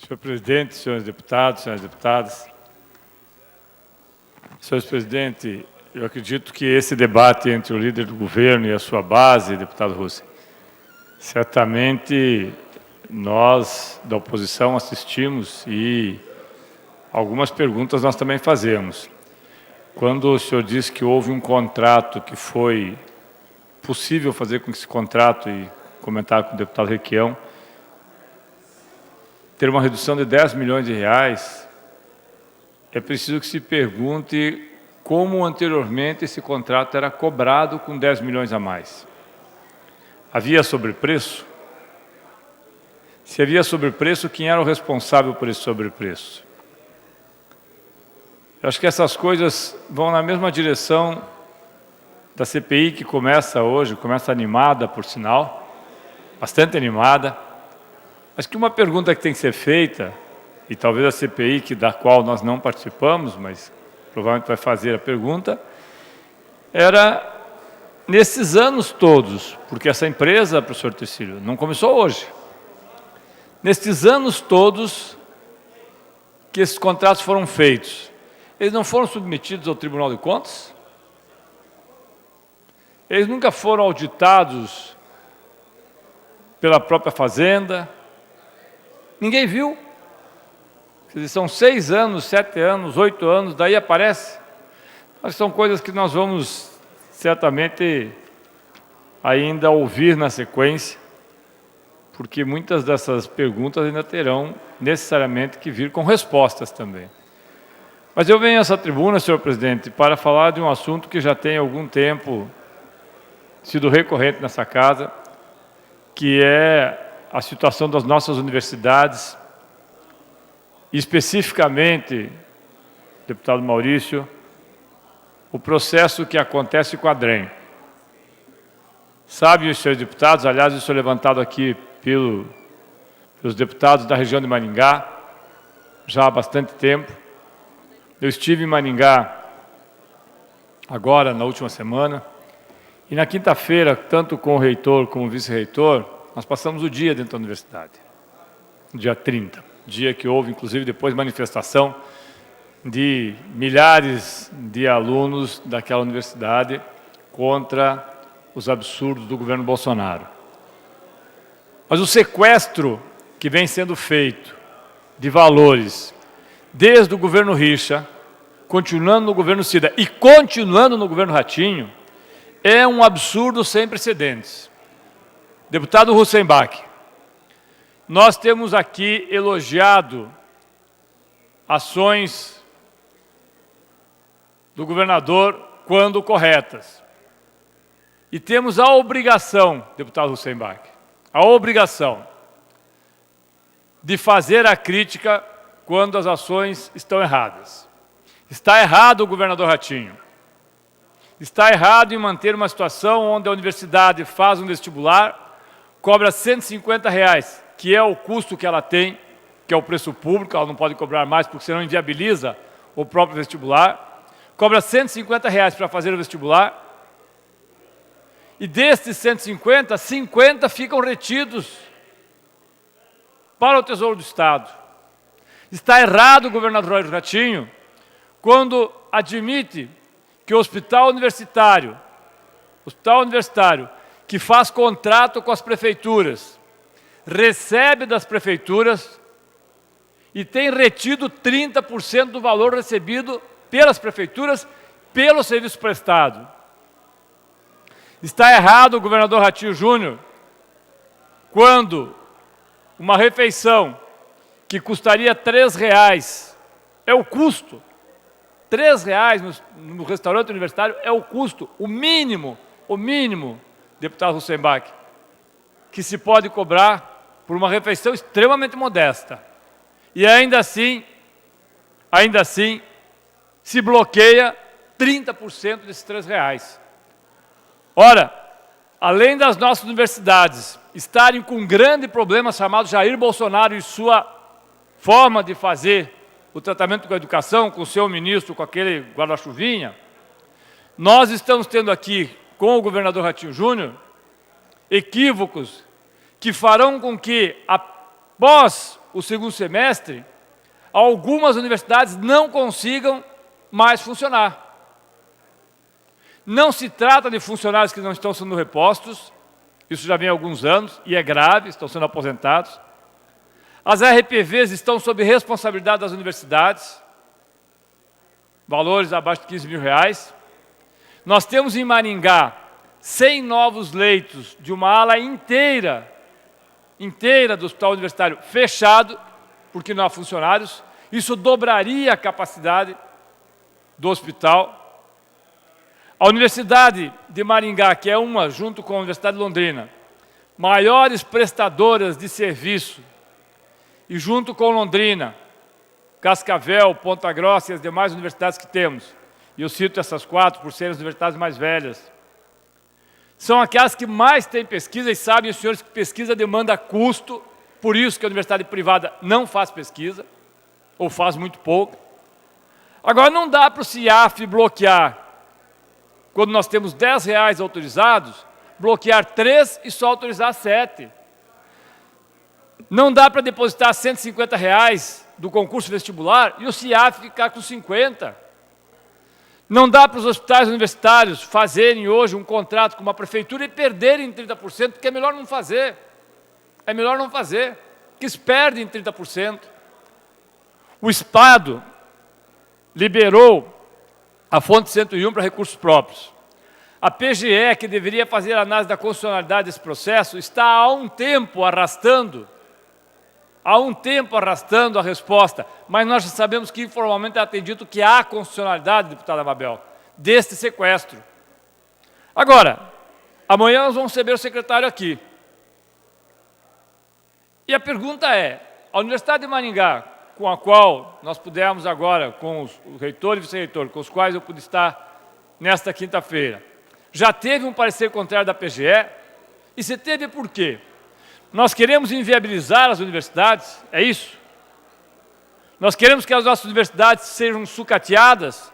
Senhor presidente, senhores deputados, senhoras deputadas. Senhor presidente, eu acredito que esse debate entre o líder do governo e a sua base, deputado Russi, certamente nós da oposição assistimos e algumas perguntas nós também fazemos. Quando o senhor disse que houve um contrato que foi possível fazer com que esse contrato, e comentar com o deputado Requião, ter uma redução de 10 milhões de reais, é preciso que se pergunte como anteriormente esse contrato era cobrado com 10 milhões a mais. Havia sobrepreço? Se havia sobrepreço, quem era o responsável por esse sobrepreço? Eu acho que essas coisas vão na mesma direção da CPI que começa hoje, começa animada, por sinal, bastante animada. Mas que uma pergunta que tem que ser feita, e talvez a CPI, da qual nós não participamos, mas provavelmente vai fazer a pergunta, era, nesses anos todos, porque essa empresa, professor Tecílio, não começou hoje, nesses anos todos que esses contratos foram feitos, eles não foram submetidos ao Tribunal de Contas? Eles nunca foram auditados pela própria Fazenda? Ninguém viu. Quer dizer, são 6 anos, 7 anos, 8 anos, daí aparece. Mas são coisas que nós vamos certamente ainda ouvir na sequência, porque muitas dessas perguntas ainda terão necessariamente que vir com respostas também. Mas eu venho a essa tribuna, senhor presidente, para falar de um assunto que já tem algum tempo sido recorrente nessa casa, que é a situação das nossas universidades, e especificamente, deputado Maurício, o processo que acontece com a DREM. Sabem os senhores deputados, aliás, isso é levantado aqui pelos deputados da região de Maringá, já há bastante tempo. Eu estive em Maringá agora, na última semana, e na quinta-feira, tanto com o reitor como o vice-reitor, nós passamos o dia dentro da universidade, dia 30, dia que houve, inclusive, depois manifestação de milhares de alunos daquela universidade contra os absurdos do governo Bolsonaro. Mas o sequestro que vem sendo feito de valores, desde o governo Richa, continuando no governo Cida e continuando no governo Ratinho, é um absurdo sem precedentes. Deputado Russenbach, nós temos aqui elogiado ações do governador quando corretas. E temos a obrigação, deputado Russenbach, a obrigação de fazer a crítica quando as ações estão erradas. Está errado o governador Ratinho. Está errado em manter uma situação onde a universidade faz um vestibular, cobra R$ 150, que é o custo que ela tem, que é o preço público, ela não pode cobrar mais, porque senão inviabiliza o próprio vestibular. Cobra R$ 150 para fazer o vestibular, e destes 150, 50 ficam retidos para o Tesouro do Estado. Está errado o governador Ratinho quando admite que o hospital universitário, que faz contrato com as prefeituras, recebe das prefeituras e tem retido 30% do valor recebido pelas prefeituras pelo serviço prestado. Está errado o governador Ratinho Júnior quando uma refeição que custaria R$ 3, é o custo, R$ 3 no restaurante universitário é o custo, o mínimo, deputado Russenbach, que se pode cobrar por uma refeição extremamente modesta. E ainda assim, se bloqueia 30% desses R$ 3. Ora, além das nossas universidades estarem com um grande problema chamado Jair Bolsonaro e sua forma de fazer o tratamento com a educação, com o seu ministro, com aquele guarda-chuvinha, nós estamos tendo aqui, com o governador Ratinho Júnior, equívocos que farão com que, após o segundo semestre, algumas universidades não consigam mais funcionar. Não se trata de funcionários que não estão sendo repostos, isso já vem há alguns anos, e é grave, estão sendo aposentados. As RPVs estão sob responsabilidade das universidades, valores abaixo de R$15.000. Nós temos em Maringá 100 novos leitos de uma ala inteira do hospital universitário fechado, porque não há funcionários. Isso dobraria a capacidade do hospital. A Universidade de Maringá, que é uma, junto com a Universidade de Londrina, maiores prestadoras de serviço, e junto com Londrina, Cascavel, Ponta Grossa e as demais universidades que temos, e eu cito essas 4 por serem as universidades mais velhas, são aquelas que mais têm pesquisa, e sabem os senhores que pesquisa demanda custo, por isso que a universidade privada não faz pesquisa, ou faz muito pouco. Agora, não dá para o CIAF bloquear, quando nós temos R$10 autorizados, bloquear 3 e só autorizar 7. Não dá para depositar R$150 do concurso vestibular e o CIAF ficar com 50. Não dá para os hospitais universitários fazerem hoje um contrato com uma prefeitura e perderem 30%, porque é melhor não fazer. É melhor não fazer, que se perdem 30%. O Estado liberou a fonte 101 para recursos próprios. A PGE, que deveria fazer a análise da constitucionalidade desse processo, está há um tempo arrastando a resposta, mas nós já sabemos que informalmente é atendido que há constitucionalidade, deputada Mabel, deste sequestro. Agora, amanhã nós vamos receber o secretário aqui. E a pergunta é, a Universidade de Maringá, com a qual nós pudemos agora, com o reitor e vice-reitor, com os quais eu pude estar nesta quinta-feira, já teve um parecer contrário da PGE, e se teve por quê? Nós queremos inviabilizar as universidades, é isso? Nós queremos que as nossas universidades sejam sucateadas?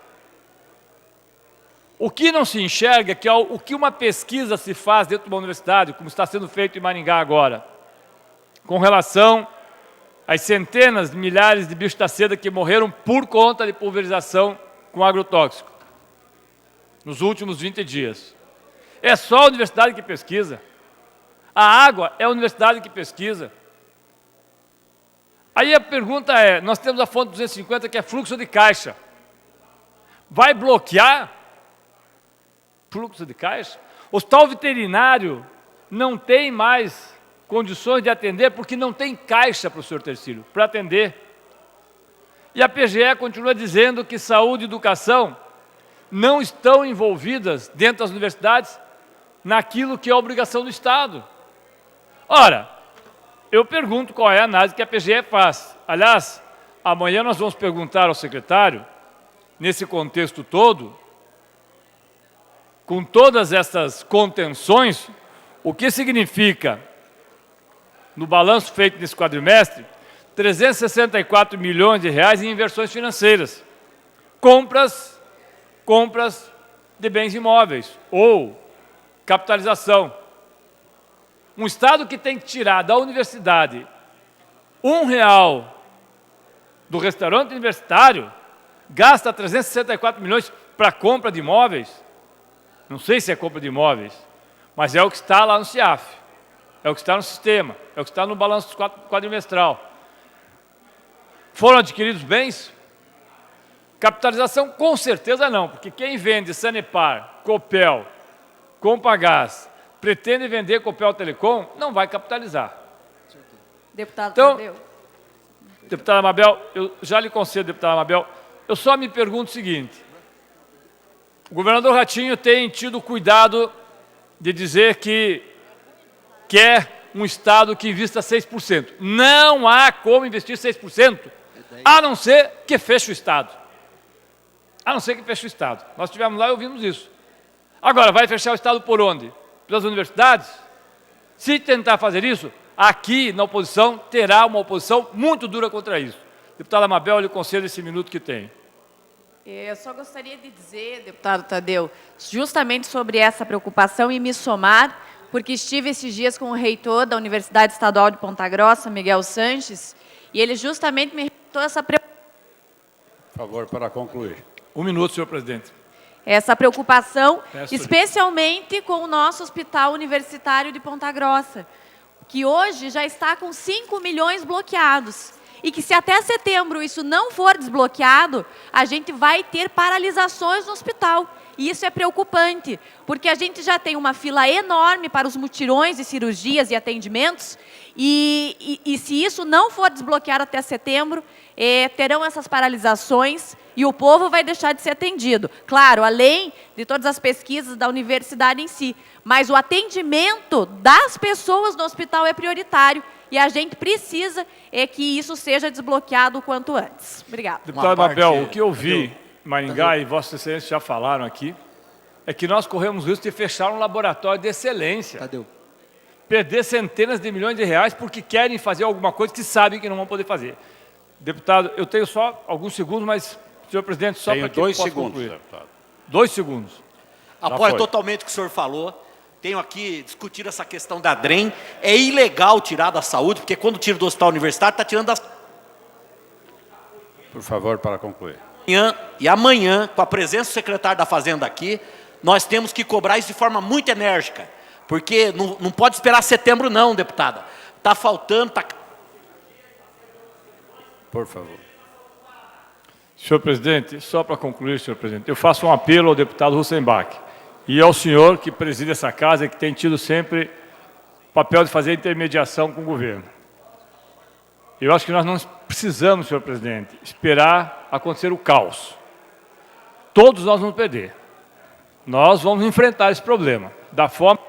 O que não se enxerga é que o que uma pesquisa se faz dentro de uma universidade, como está sendo feito em Maringá agora, com relação às centenas de milhares de bichos da seda que morreram por conta de pulverização com agrotóxico nos últimos 20 dias. É só a universidade que pesquisa. A água é a universidade que pesquisa. Aí a pergunta é, nós temos a fonte 250 que é fluxo de caixa. Vai bloquear fluxo de caixa? O hospital veterinário não tem mais condições de atender porque não tem caixa, professor Tercílio, para atender. E a PGE continua dizendo que saúde e educação não estão envolvidas dentro das universidades naquilo que é a obrigação do Estado. Ora, eu pergunto qual é a análise que a PGE faz. Aliás, amanhã nós vamos perguntar ao secretário, nesse contexto todo, com todas essas contenções, o que significa, no balanço feito nesse quadrimestre, R$364 milhões em inversões financeiras, compras de bens imóveis ou capitalização. Um Estado que tem que tirar da universidade R$1 do restaurante universitário, gasta 364 milhões para compra de imóveis. Não sei se é compra de imóveis, mas é o que está lá no CIAF, é o que está no sistema, é o que está no balanço quadrimestral. Foram adquiridos bens? Capitalização, com certeza não, porque quem vende Sanepar, Copel, Compagás, pretende vender Copel Telecom, não vai capitalizar. Deputado Então, Tadeu. Deputada Mabel, eu já lhe concedo, deputada Mabel, eu só me pergunto o seguinte, o governador Ratinho tem tido cuidado de dizer que quer um Estado que invista 6%. Não há como investir 6%, a não ser que feche o Estado. A não ser que feche o Estado. Nós estivemos lá e ouvimos isso. Agora, vai fechar o Estado por onde? Pelas universidades? Se tentar fazer isso, aqui na oposição terá uma oposição muito dura contra isso. Deputada Mabel, eu lhe concedo esse minuto que tem. Eu só gostaria de dizer, deputado Tadeu, justamente sobre essa preocupação e me somar, porque estive esses dias com o reitor da Universidade Estadual de Ponta Grossa, Miguel Sanches, E ele justamente me reportou essa preocupação. Por favor, para concluir. 1 minuto, senhor presidente. Essa preocupação, Peço especialmente com o nosso Hospital Universitário de Ponta Grossa, que hoje já está com 5 milhões bloqueados. E que se até setembro isso não for desbloqueado, a gente vai ter paralisações no hospital. E isso é preocupante, porque a gente já tem uma fila enorme para os mutirões de cirurgias e atendimentos, e se isso não for desbloqueado até setembro, terão essas paralisações e o povo vai deixar de ser atendido. Claro, além de todas as pesquisas da universidade em si, mas o atendimento das pessoas no hospital é prioritário e a gente precisa que isso seja desbloqueado o quanto antes. Obrigada. Deputado Mabel, o que eu vi em Maringá, e Vossa Excelência já falaram aqui, é que nós corremos o risco de fechar um laboratório de excelência. Tadeu. Perder centenas de milhões de reais porque querem fazer alguma coisa que sabem que não vão poder fazer. Deputado, eu tenho só alguns segundos, mas, senhor presidente, só para que eu Tenho 2 possa segundos, concluir. deputado. 2 segundos. Apoio foi. totalmente o que o senhor falou. Tenho aqui discutido essa questão da DREM. É ilegal tirar da saúde, porque quando tira do hospital universitário, está tirando da Por favor, para concluir. E amanhã, com a presença do secretário da Fazenda aqui, nós temos que cobrar isso de forma muito enérgica. Porque não pode esperar setembro não, deputada. Está faltando... Por favor. Senhor presidente, só para concluir, senhor presidente, eu faço um apelo ao deputado Hussenbach e ao senhor que preside essa casa e que tem tido sempre o papel de fazer intermediação com o governo. Eu acho que nós não precisamos, senhor presidente, esperar acontecer o caos. Todos nós vamos perder. Nós vamos enfrentar esse problema da forma